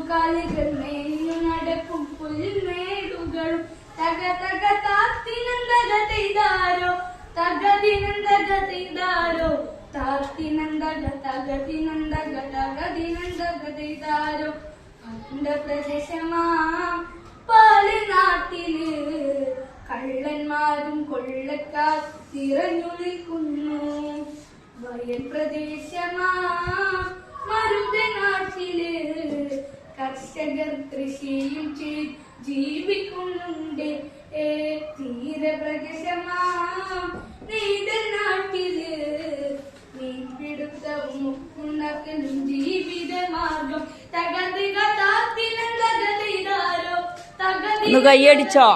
കന്നുകാലികൾ മേഞ്ഞു നടക്കും പുൽമേടുകളും തക തക താത്തിനന്തക ചെയ്താരോ തകതിനന്തക ചെയ്താരോ താത്തിനന്തക തകതിനന്തക തകതിനന്തക ചെയ്താരോ പ്രദേശമാ പാലനാട്ടില് കള്ളന്മാരും കൊള്ളക്കാർ നിറഞ്ഞു നിൽക്കുന്നു. വയൽ പ്രദേശമാ മരുതനാട്ടില് കർഷകർ കൃഷിയും ചെയ്ത് ജീവിക്കുന്നുണ്ട്. തീരപ്രദേശമാ നീതനാട്ടില് മീൻപിടുത്തവും മുക്കുണ്ടാക്കലും ജീവിതമാർഗം തകതിക താത്തിനന്തക ചെയ്താരോ തകതിക കൈയടിച്ചോ.